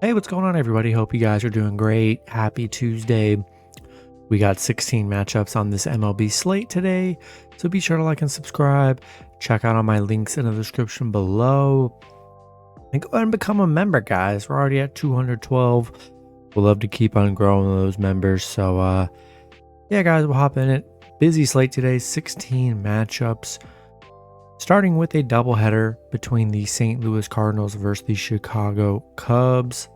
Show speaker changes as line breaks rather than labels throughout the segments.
Hey, what's going on, everybody? Hope you guys are doing great. Happy Tuesday. We got 16 matchups on this MLB slate today, so be sure to like and subscribe. Check out all my links in the description below. And go ahead and become a member, guys. We're already at 212. We'll love to keep on growing those members. So, yeah, guys, we'll hop in it. Busy slate today, 16 matchups. Starting with a doubleheader between the St. Louis Cardinals versus the Chicago Cubs.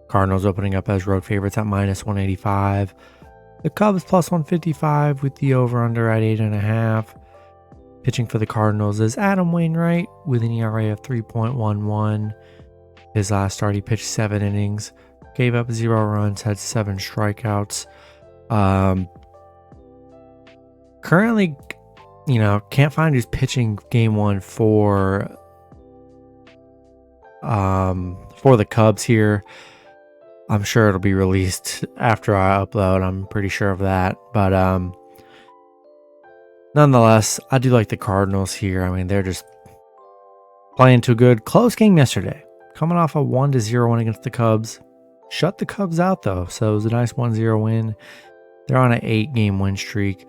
Cardinals opening up as road favorites at minus 185. The Cubs plus 155 with the over-under at 8.5. Pitching for the Cardinals is Adam Wainwright with an ERA of 3.11. His last start, he pitched 7 innings, gave up 0 runs, had 7 strikeouts. Currently, can't find who's pitching game 1 for the Cubs here. I'm sure it'll be released after I upload. I'm pretty sure of that. But nonetheless, I do like the Cardinals here. I mean, they're just playing too good. Close game yesterday. Coming off a 1-0 win against the Cubs. Shut the Cubs out, though. So it was a nice 1-0 win. They're on an 8-game win streak.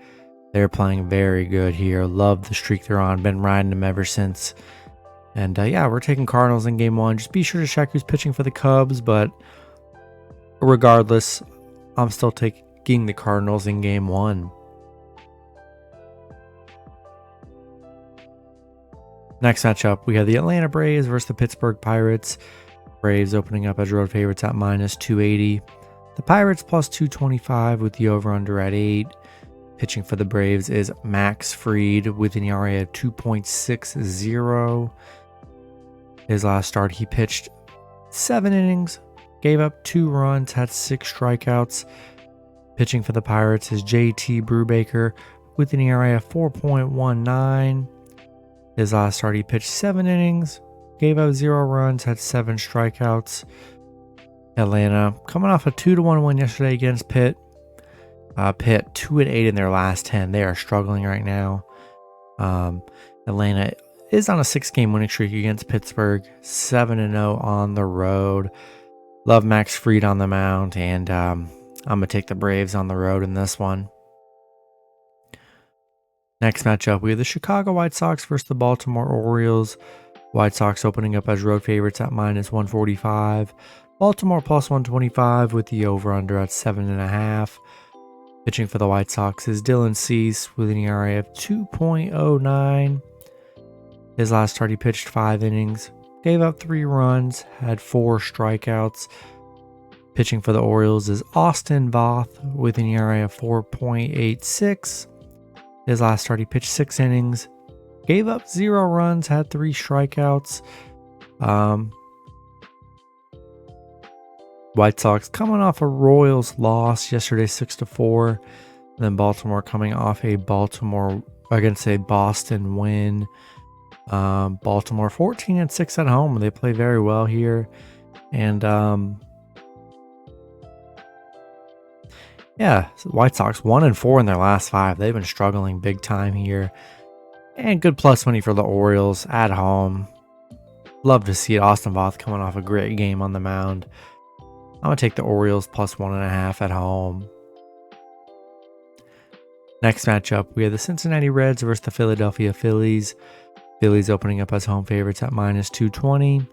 They're playing very good here. Love the streak they're on. Been riding them ever since. And yeah, we're taking Cardinals in game 1. Just be sure to check who's pitching for the Cubs. But regardless, I'm still taking the Cardinals in game 1. Next matchup, we have the Atlanta Braves versus the Pittsburgh Pirates. Braves opening up as road favorites at minus 280. The Pirates plus 225 with the over-under at 8. Pitching for the Braves is Max Fried with an ERA of 2.60. His last start, he pitched 7 innings, gave up 2 runs, had 6 strikeouts. Pitching for the Pirates is JT Brubaker with an ERA of 4.19. His last start, he pitched 7 innings, gave up 0 runs, had 7 strikeouts. Atlanta coming off a 2-1 win yesterday against Pitt. Pitt 2-8 in their last 10. They are struggling right now. Atlanta is on a 6-game winning streak against Pittsburgh, 7-0 on the road. Love Max Fried on the mound, and I'm going to take the Braves on the road in this one. Next matchup, we have the Chicago White Sox versus the Baltimore Orioles. White Sox opening up as road favorites at minus 145. Baltimore plus 125 with the over-under at 7.5. Pitching for the White Sox is Dylan Cease with an ERA of 2.09. His last start, he pitched 5 innings, gave up 3 runs, had 4 strikeouts. Pitching for the Orioles is Austin Voth with an ERA of 4.86. His last start, he pitched 6 innings, gave up 0 runs, had 3 strikeouts. White Sox coming off a Royals loss yesterday, 6-4. Then Baltimore coming off a Boston win. Baltimore 14-6 at home. They play very well here. And White Sox 1-4 in their last 5. They've been struggling big time here. And good plus money for the Orioles at home. Love to see it. Austin Voth coming off a great game on the mound. I'm going to take the Orioles plus 1.5 at home. Next matchup, we have the Cincinnati Reds versus the Philadelphia Phillies. Phillies opening up as home favorites at minus 220.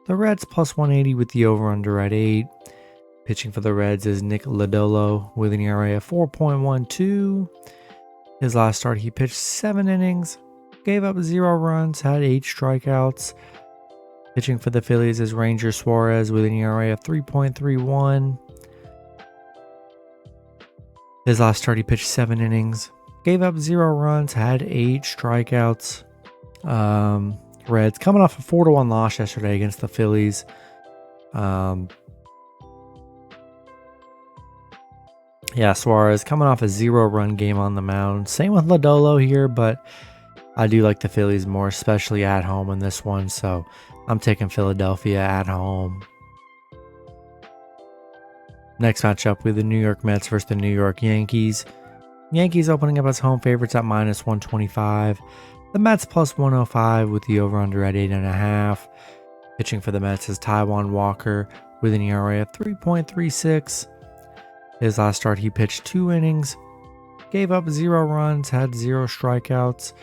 The Reds plus 180 with the over-under at 8. Pitching for the Reds is Nick Lodolo with an ERA of 4.12. His last start, he pitched 7 innings, gave up 0 runs, had 8 strikeouts. Pitching for the Phillies is Ranger Suarez with an ERA of 3.31. His last start, he pitched 7 innings, gave up 0 runs, had 8 strikeouts. Reds coming off a 4-1 loss yesterday against the Phillies. Suarez coming off a 0-run game on the mound. Same with Lodolo here, but I do like the Phillies more, especially at home in this one. So I'm taking Philadelphia at home. Next matchup, we have the New York Mets versus the New York Yankees. Yankees opening up as home favorites at minus 125. The Mets plus 105 with the over-under at 8.5. Pitching for the Mets is Taijuan Walker with an ERA of 3.36. His last start, he pitched 2 innings, gave up 0 runs, had 0 strikeouts.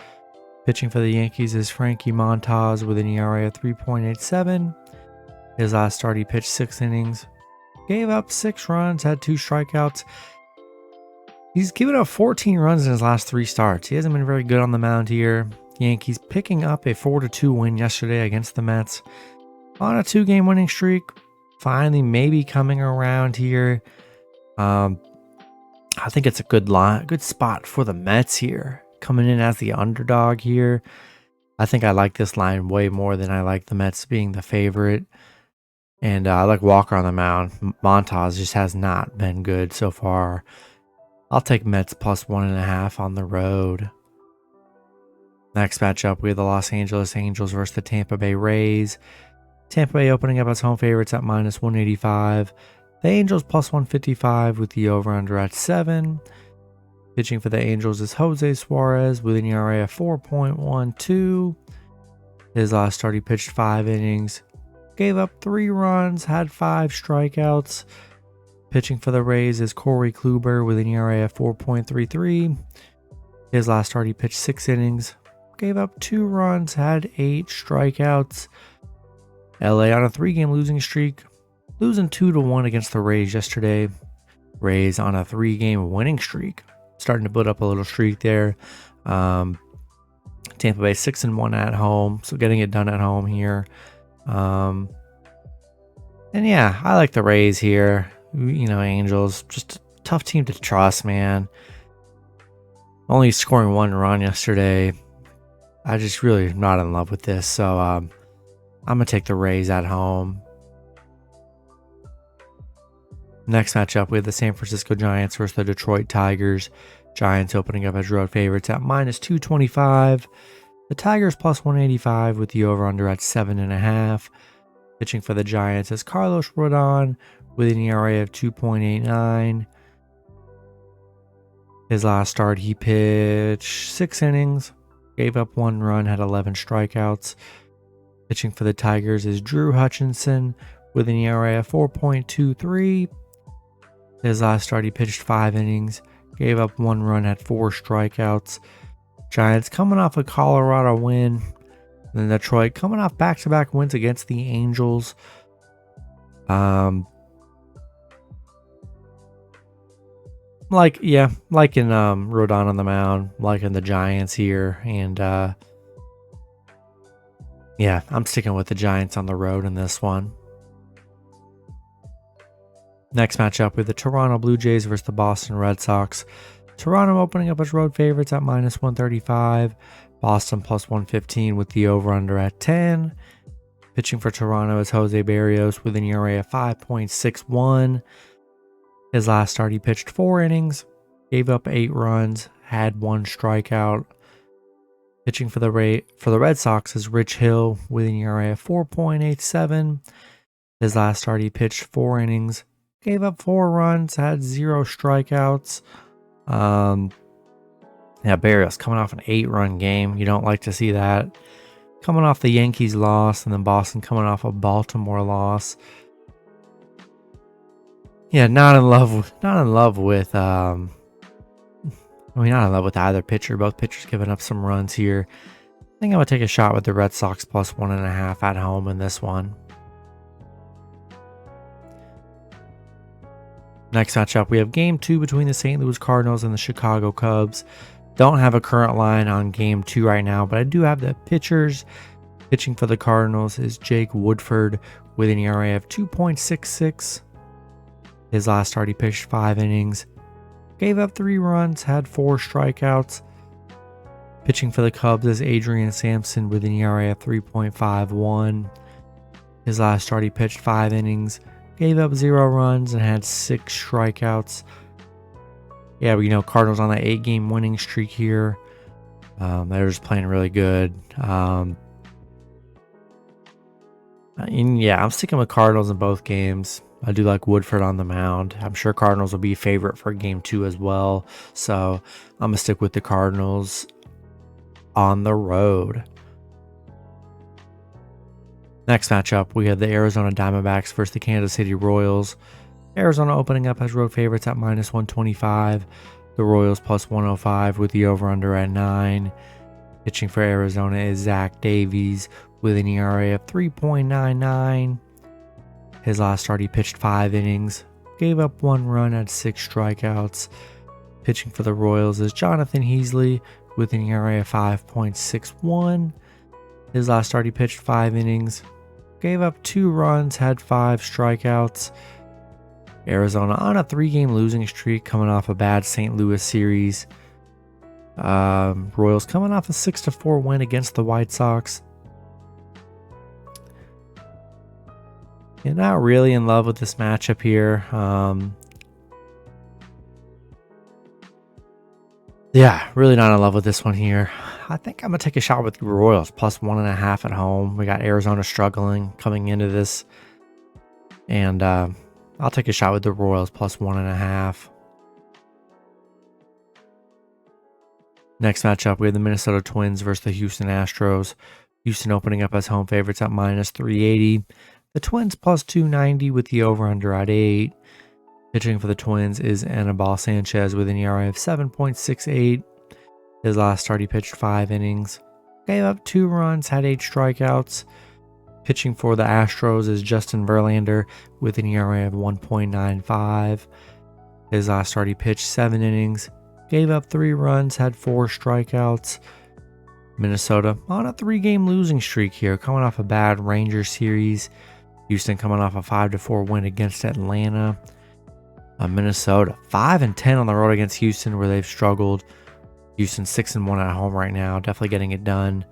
Pitching for the Yankees is Frankie Montas with an ERA of 3.87. His last start, he pitched 6 innings, gave up 6 runs, had 2 strikeouts. He's given up 14 runs in his last 3 starts. He hasn't been very good on the mound here. Yankees picking up a 4-2 win yesterday against the Mets on a 2-game winning streak. Finally, maybe coming around here. I think it's a good spot for the Mets here, coming in as the underdog here. I think I like this line way more than I like the Mets being the favorite. And I like Walker on the mound. Montas just has not been good so far. I'll take Mets plus 1.5 on the road. Next matchup, we have the Los Angeles Angels versus the Tampa Bay Rays. Tampa Bay opening up as home favorites at minus 185. The Angels plus 155 with the over-under at 7. Pitching for the Angels is Jose Suarez with an ERA of 4.12. His last start, he pitched 5 innings, gave up 3 runs, had 5 strikeouts. Pitching for the Rays is Corey Kluber with an ERA of 4.33. His last start, he pitched 6 innings, gave up 2 runs, had 8 strikeouts. LA on a 3-game losing streak, losing 2-1 against the Rays yesterday. Rays on a 3-game winning streak, starting to build up a little streak there. Tampa Bay 6-1 at home, so getting it done at home here. And yeah, I like the Rays here. Angels, just a tough team to trust, man. Only scoring 1 run yesterday. I just really am not in love with this, so I'm going to take the Rays at home. Next matchup, we have the San Francisco Giants versus the Detroit Tigers. Giants opening up as road favorites at minus 225. The Tigers plus 185 with the over-under at 7.5. Pitching for the Giants is Carlos Rodon with an ERA of 2.89. His last start, he pitched 6 innings, gave up 1 run, had 11 strikeouts. Pitching for the Tigers is Drew Hutchinson with an ERA of 4.23. His last start, he pitched 5 innings, gave up 1 run, had 4 strikeouts. Giants coming off a Colorado win. And then Detroit coming off back-to-back wins against the Angels. Liking Rodon on the mound, liking the Giants here, and I'm sticking with the Giants on the road in this one. Next matchup with the Toronto Blue Jays versus the Boston Red Sox. Toronto opening up as road favorites at minus 135. Boston plus 115 with the over-under at 10. Pitching for Toronto is Jose Barrios with an ERA of 5.61. His last start, he pitched 4 innings, gave up 8 runs, had 1 strikeout. Pitching for the Red Sox is Rich Hill with an ERA of 4.87. His last start, he pitched 4 innings, gave up 4 runs, had 0 strikeouts. Barrios coming off an 8-run game. You don't like to see that. Coming off the Yankees loss, and then Boston coming off a Baltimore loss. Yeah, not in love with either pitcher. Both pitchers giving up some runs here. I think I'm gonna take a shot with the Red Sox plus 1.5 at home in this one. Next matchup, we have Game 2 between the St. Louis Cardinals and the Chicago Cubs. Don't have a current line on Game 2 right now, but I do have the pitchers. Pitching for the Cardinals is Jake Woodford with an ERA of 2.66. His last start, he pitched 5 innings, gave up 3 runs, had 4 strikeouts. Pitching for the Cubs is Adrian Sampson with an ERA of 3.51. His last start, he pitched 5 innings, gave up 0 runs, and had 6 strikeouts. Yeah, but Cardinals on that 8-game winning streak here. They're just playing really good. I'm sticking with Cardinals in both games. I do like Woodford on the mound. I'm sure Cardinals will be a favorite for Game 2 as well. So I'm going to stick with the Cardinals on the road. Next matchup, we have the Arizona Diamondbacks versus the Kansas City Royals. Arizona opening up as road favorites at -125. The Royals +105 with the over-under at 9. Pitching for Arizona is Zach Davies with an ERA of 3.99. His last start, he pitched 5 innings, gave up 1 run, had 6 strikeouts. Pitching for the Royals is Jonathan Heasley with an ERA of 5.61. His last start, he pitched 5 innings, gave up 2 runs, had 5 strikeouts. Arizona on a 3-game losing streak coming off a bad St. Louis series. Royals coming off a 6-4 win against the White Sox. You're not really in love with this matchup here. Yeah, really not in love with this one here. I think I'm going to take a shot with the Royals +1.5 at home. We got Arizona struggling coming into this. And I'll take a shot with the Royals +1.5. Next matchup, we have the Minnesota Twins versus the Houston Astros. Houston opening up as home favorites at -380. The Twins +290 with the over-under at 8. Pitching for the Twins is Anibal Sanchez with an ERA of 7.68. His last start, he pitched 5 innings, gave up 2 runs, had 8 strikeouts. Pitching for the Astros is Justin Verlander with an ERA of 1.95. His last start, he pitched 7 innings, gave up 3 runs, had 4 strikeouts. Minnesota on a 3-game losing streak here, coming off a bad Rangers series. Houston coming off a 5-4 win against Atlanta. Minnesota 5-10 on the road against Houston, where they've struggled. Houston 6-1 at home right now, definitely getting it done.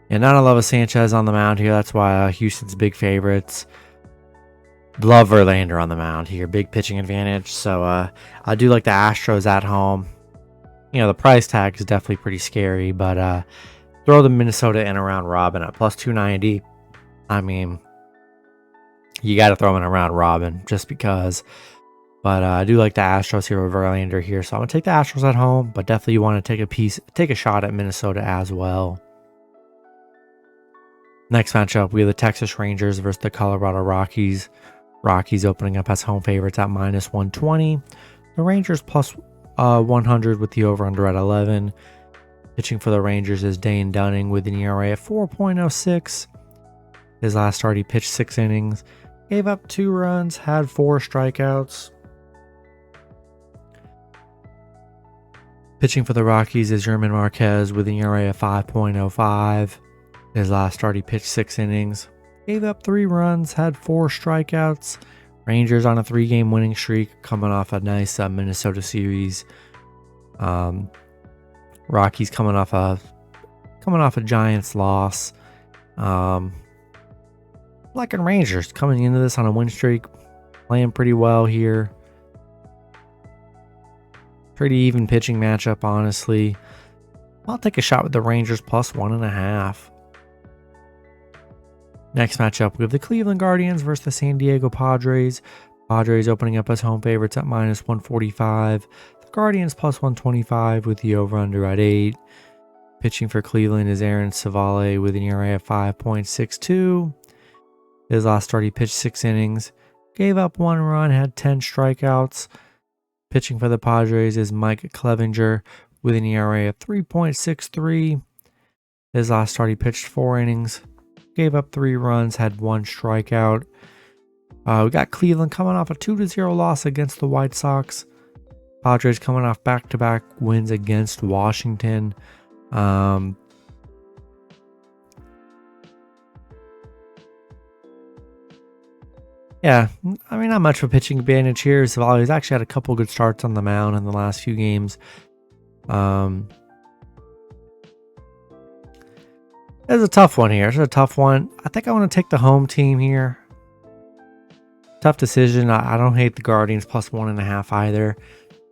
And not a lot of Sanchez on the mound here. That's why Houston's big favorites. Love Verlander on the mound here, big pitching advantage. So I do like the Astros at home. You know, the price tag is definitely pretty scary, but throw the Minnesota in around Robin at +290. I mean, you got to throw him in around Robin just because. But I do like the Astros here with Verlander here. So I'm going to take the Astros at home, but definitely you want to take a shot at Minnesota as well. Next matchup, we have the Texas Rangers versus the Colorado Rockies. Rockies opening up as home favorites at -120. The Rangers +100 with the over-under at 11. Pitching for the Rangers is Dane Dunning with an ERA of 4.06. His last start, he pitched 6 innings, gave up 2 runs, had 4 strikeouts. Pitching for the Rockies is German Marquez with an ERA of 5.05. His last start, he pitched 6 innings, gave up 3 runs, had 4 strikeouts. Rangers on a 3-game winning streak, coming off a nice Minnesota series. Rockies coming off a Giants loss. Liking Rangers coming into this on a win streak, playing pretty well here. Pretty even pitching matchup, honestly. I'll take a shot with the Rangers +1.5. Next matchup, we have the Cleveland Guardians versus the San Diego Padres. Padres opening up as home favorites at -145. The Guardians +125 with the over-under at 8. Pitching for Cleveland is Aaron Savale with an ERA of 5.62. His last start, he pitched 6 innings, gave up 1 run, had 10 strikeouts. Pitching for the Padres is Mike Clevinger with an ERA of 3.63. His last start, he pitched 4 innings, gave up 3 runs, had 1 strikeout. We got Cleveland coming off a 2-0 loss against the White Sox. Padres coming off back-to-back wins against Washington. Yeah, I mean, not much of a pitching advantage here. Savali's actually had a couple good starts on the mound in the last few games. It's a tough one here. It's a tough one. I think I want to take the home team here. Tough decision. I don't hate the Guardians +1.5 either.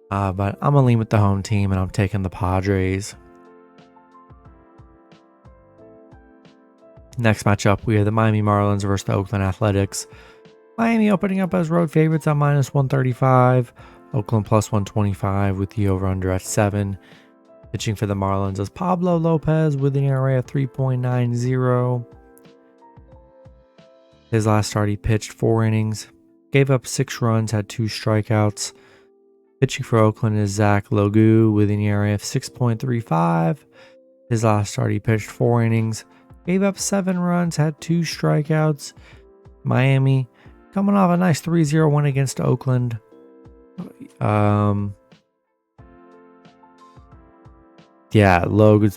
But I'm going to lean with the home team, and I'm taking the Padres. Next matchup, we have the Miami Marlins versus the Oakland Athletics. Miami opening up as road favorites at -135. Oakland +125 with the over-under at 7. Pitching for the Marlins is Pablo Lopez with an ERA of 3.90. His last start, he pitched 4 innings, gave up 6 runs, had 2 strikeouts. Pitching for Oakland is Zach Logu with an ERA of 6.35. His last start, he pitched 4 innings, gave up 7 runs, had 2 strikeouts. Miami, coming off a nice 3-0 win against Oakland. Logan's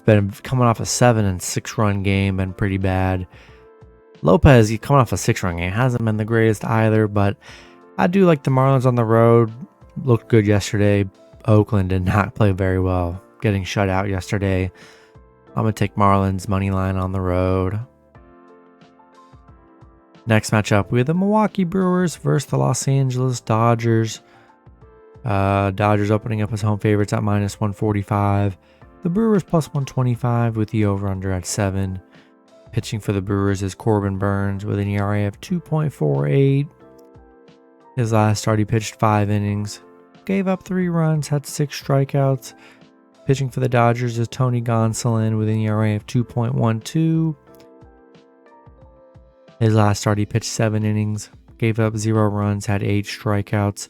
been coming off a 7 and 6 run game, been pretty bad. Lopez, he's coming off a 6 run game, hasn't been the greatest either, but I do like the Marlins on the road. Looked good yesterday. Oakland did not play very well, getting shut out yesterday. I'm going to take Marlins money line on the road. Next matchup, we have the Milwaukee Brewers versus the Los Angeles Dodgers. Dodgers opening up as home favorites at -145. The Brewers +125 with the over-under at 7. Pitching for the Brewers is Corbin Burns with an ERA of 2.48. His last start, he pitched 5 innings, gave up 3 runs, had 6 strikeouts. Pitching for the Dodgers is Tony Gonsolin with an ERA of 2.12. His last start, he pitched 7 innings, gave up 0 runs, had 8 strikeouts.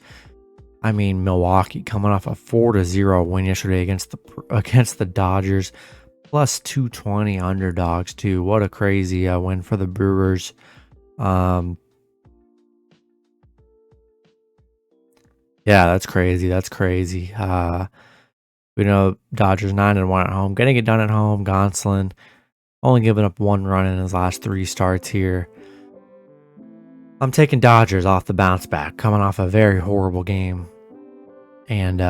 I mean, Milwaukee coming off a 4-0 win yesterday against the Dodgers, +220 underdogs too. What a crazy win for the Brewers. Yeah, that's crazy. That's crazy. We know Dodgers 9-1 at home, getting it done at home. Gonsolin only giving up 1 run in his last 3 starts here. I'm taking Dodgers off the bounce back, coming off a very horrible game. And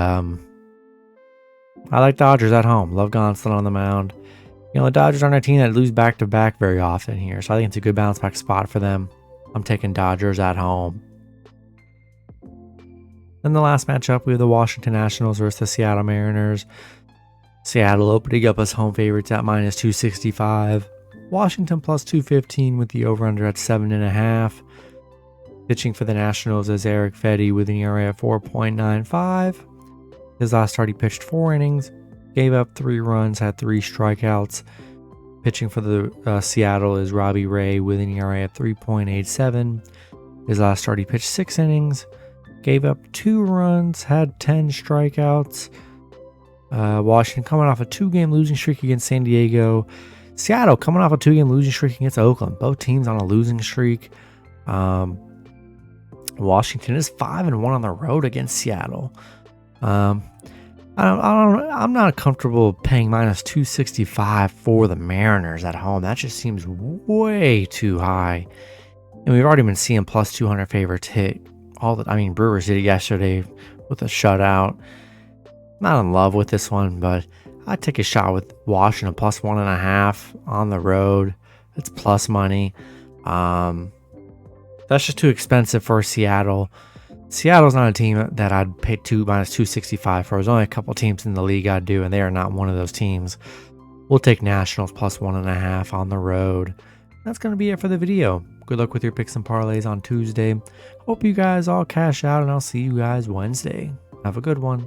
I like Dodgers at home. Love Gonsolin on the mound. You know, the Dodgers aren't a team that lose back-to-back very often here, so I think it's a good bounce back spot for them. I'm taking Dodgers at home. Then the last matchup, we have the Washington Nationals versus the Seattle Mariners. Seattle opening up as home favorites at -265. Washington +215 with the over-under at 7.5. Pitching for the Nationals is Eric Fedde with an ERA of 4.95. His last start, he pitched 4 innings, gave up 3 runs, had 3 strikeouts. Pitching for the Seattle is Robbie Ray with an ERA of 3.87. His last start, he pitched 6 innings, gave up 2 runs, had 10 strikeouts. Washington coming off a 2-game losing streak against San Diego. Seattle coming off a 2-game losing streak against Oakland. Both teams on a losing streak. Washington is 5-1 on the road against Seattle. I'm not comfortable paying -265 for the Mariners at home. That just seems way too high. And we've already been seeing +200 favorites hit. Brewers did it yesterday with a shutout. Not in love with this one, but I'd take a shot with Washington +1.5 on the road. It's plus money. That's just too expensive for Seattle. Seattle's not a team that I'd pay -265 for. There's only a couple teams in the league I'd do, and they are not one of those teams. We'll take Nationals +1.5 on the road. That's going to be it for the video. Good luck with your picks and parlays on Tuesday. Hope you guys all cash out, and I'll see you guys Wednesday. Have a good one.